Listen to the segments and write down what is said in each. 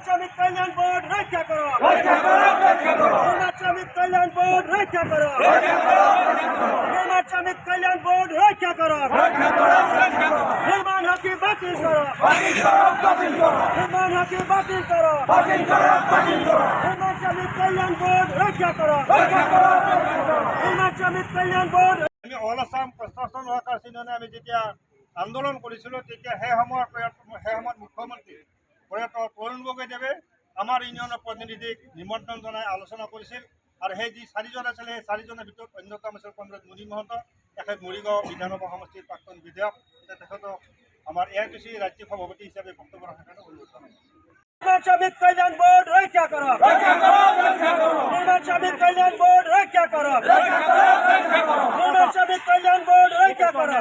শ্রমিক কল্যাণ বোর্ড রক্ষা করো, শ্রমিক কল্যাণ বোর্ড রক্ষা করো, শ্রমিক কল্যাণ বোর্ড রক্ষা করো, নির্মাণ হকি বাতিল করো, নির্মাণ হকি বাতিল করো, শ্রমিক কল্যাণ বোর্ড রক্ষা করো, শ্রমিক কল্যাণ বোর্ড। আমি অল আসাম কনষ্ট্ৰাকশ্যন ৱৰ্কাৰ্ছ ইউনিয়নে আমি যেতিয়া আন্দোলন কৰিছিলোঁ তেতিয়া সেই সময়ত মুখ্যমন্ত্ৰী তৰুণ গগৈদেৱে আমাৰ ইউনিয়নৰ প্ৰতিনিধিক নিমন্ত্ৰণ জনাই আলোচনা কৰিছিল আৰু সেই যি চাৰিজন আছিলে সেই চাৰিজনৰ ভিতৰত অন্যতম আছিল কমৰেড মুনি মহন্ত, তেখেত মৰিগাঁও বিধানসভা সমষ্টিৰ প্ৰাক্তন বিধায়ক। তেখেতক আমাৰ AITC ৰাজ্যিক সভাপতি হিচাপে বক্তব্য ৰখাৰ কাৰণে অনুৰোধ জনাইছোঁ। শ্রমিক কল্যাণ বোর্ড রক্ষা করো, শ্রমিক কল্যাণ বোর্ড রক্ষা করো, শ্রমিক কল্যাণ বোর্ড রক্ষা করো,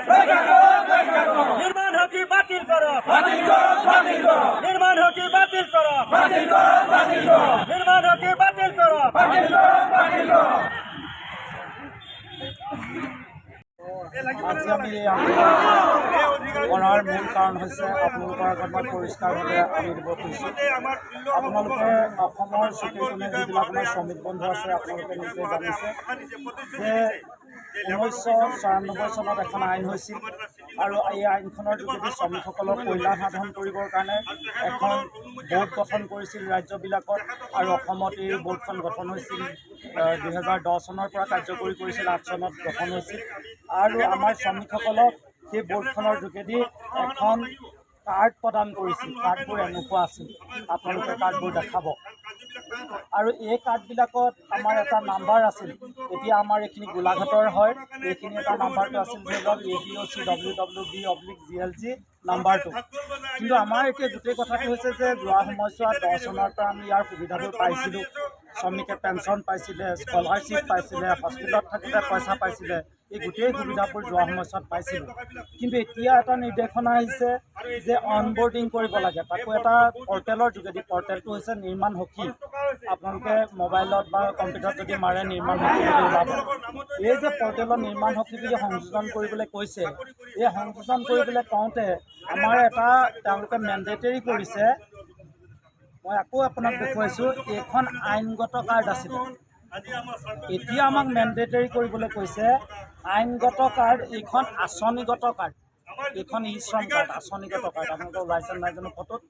নির্মাণ হকি বাতিল করো, নির্মাণ হকি বাতিল করো, নির্মাণ হকি বাতিল করো। আজি আমি এই আন্দোলন কৰাৰ মূল কাৰণ হৈছে আপোনালোকৰ আগত মই পৰিষ্কাৰভাৱে আমি দিব খুজিছোঁ। আপোনালোকে অসমৰ চুকে কোণে যিবিলাক আমাৰ শ্ৰমিক বন্ধু আছে আপোনালোকে নিজে জানিছে যে 1994 চনত এখন আইন হৈছিল আৰু এই আইনখনৰ যোগেদি শ্ৰমিকসকলক কল্যাণ সাধন কৰিবৰ কাৰণে এখন বোৰ্ড গঠন কৰিছিল ৰাজ্যবিলাকত আৰু অসমত এই বোৰ্ডখন গঠন হৈছিল 2010 চনৰ পৰা কাৰ্যকৰী কৰিছিল, 8 চনত গঠন হৈছিল আৰু আমাৰ শ্ৰমিকসকলক সেই বোৰ্ডখনৰ যোগেদি এখন কাৰ্ড প্ৰদান কৰিছিল। কাৰ্ডবোৰ এনেকুৱা আছিল, আপোনালোকে কাৰ্ডবোৰ দেখাব আৰু এই কাৰ্ডবিলাকত আমাৰ এটা নাম্বাৰ আছিল। এতিয়া আমাৰ এইখিনি গোলাঘাটৰ হয়, এইখিনি এটা নাম্বাৰটো আছিল ধৰি লওক ABOC WWB/GLG নাম্বাৰটো। কিন্তু আমাৰ এতিয়া গোটেই কথাটো হৈছে যে যোৱা সময়ছোৱাত 10 চনৰ পৰা আমি ইয়াৰ সুবিধাবোৰ পাইছিলোঁ। শ্ৰমিকে পেঞ্চন পাইছিলে, স্কলাৰশ্বিপ পাইছিলে, হস্পিটেলত থাকোঁতে পইচা পাইছিলে, এই গোটেই সুবিধাবোৰ যোৱা সময়ছোৱাত পাইছিলোঁ। কিন্তু এতিয়া এটা নিৰ্দেশনা আহিছে যে অনবৰ্ডিং কৰিব লাগে, তাকো এটা পৰ্টেলৰ যোগেদি। পৰ্টেলটো হৈছে নিৰ্মাণ সখী। আপোনালোকে মোবাইলত বা কম্পিউটাৰত যদি মাৰে নিৰ্মাণ সখী বুলি ওলাব। এই যে পৰ্টেলত নিৰ্মাণ সখী বুলি সংযোজন কৰিবলৈ কৈছে, এই সংযোজন কৰিবলৈ কওঁতে আমাৰ এটা তেওঁলোকে মেণ্ডেটৰী কৰিছে। মই আকৌ আপোনাক দেখুৱাইছোঁ, এইখন আইনগত কাৰ্ড আছিলে, এতিয়া আমাক মেণ্ডেটৰী কৰিবলৈ কৈছে আইনগত কাৰ্ড। এইখন আঁচনিগত কাৰ্ড, এইখন শ্ৰম কাৰ্ড, আঁচনিগত কাৰ্ড। আপোনালোকে ওলাইছে নাই জানো ফটোত,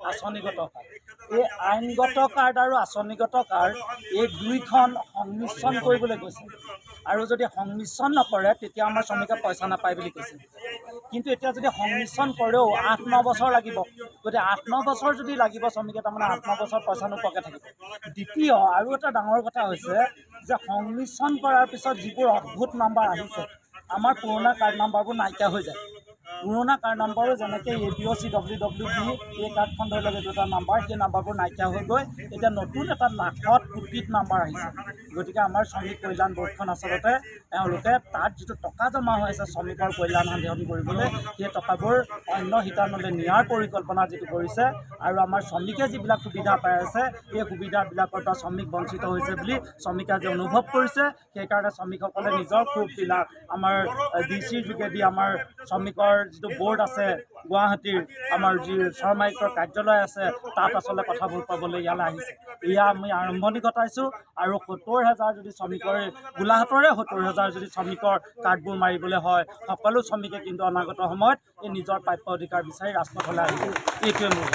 আঁচনিগত কাৰ্ড। এই আইনগত কাৰ্ড আৰু আঁচনিগত কাৰ্ড এই দুইখন সংমিশ্ৰণ কৰিবলৈ কৈছে আৰু যদি সংমিশ্ৰণ নকৰে তেতিয়া আমাৰ শ্ৰমিকে পইচা নাপায় বুলি কৈছে। কিন্তু এতিয়া যদি সংমিশ্ৰণ কৰেও 8-9 বছৰ লাগিব। গতিকে 8-9 বছৰ যদি লাগিব শ্ৰমিকে, তাৰমানে 8-9 বছৰ পইচা নোপোৱাকৈ থাকিব। দ্বিতীয় আৰু এটা ডাঙৰ কথা হৈছে যে সংমিশ্ৰণ কৰাৰ পিছত যিবোৰ অদ্ভুত নাম্বাৰ আহিছে, আমাৰ পুৰণা কাৰ্ড নাম্বাৰবোৰ নাইকিয়া হৈ যায়। পুৰণা কাৰ্ড নাম্বাৰো যেনেকৈ ABOC WWB এই কাৰ্ডখন ধৰি লওক এইটো এটা নাম্বাৰ, সেই নাম্বাৰবোৰ নাইকিয়া হৈ গৈ এতিয়া নতুন এটা লাখত কোটিত নাম্বাৰ আহিছে। গতিকে আমাৰ শ্ৰমিক কল্যাণ বোৰ্ডখন আচলতে তেওঁলোকে তাত যিটো টকা জমা হৈ আছে শ্ৰমিকৰ কল্যাণ সাধন কৰিবলৈ, সেই টকাবোৰ অন্য শিতানলৈ নিয়াৰ পৰিকল্পনা যিটো কৰিছে আৰু আমাৰ শ্ৰমিকে যিবিলাক সুবিধা পাই আছে এই সুবিধাবিলাকৰ পৰা শ্ৰমিক বঞ্চিত হৈছে বুলি শ্ৰমিকে আজি অনুভৱ কৰিছে। সেইকাৰণে শ্ৰমিকসকলে নিজৰ ক্ষোভবিলাক আমাৰ DC-ৰ যোগেদি আমাৰ শ্ৰমিকৰ যিটো বোৰ্ড আছে গুৱাহাটীৰ, আমাৰ যি শ্ৰম আয়ুক্তৰ কাৰ্যালয় আছে, তাত আচলতে কথাবোৰ ক'বলৈ ইয়ালৈ আহিছে। এয়া আমি আৰম্ভণি ঘটাইছোঁ আৰু 70,000 যদি শ্ৰমিকৰ, গোলাঘাটৰে 70,000 যদি শ্ৰমিকৰ কাৰ্ডবোৰ মাৰিবলৈ হয়, সকলো শ্ৰমিকে কিন্তু অনাগত সময়ত এই নিজৰ প্ৰাপ্য অধিকাৰ বিচাৰি ৰাজপথলৈ আহিব। এইটোৱে মোৰ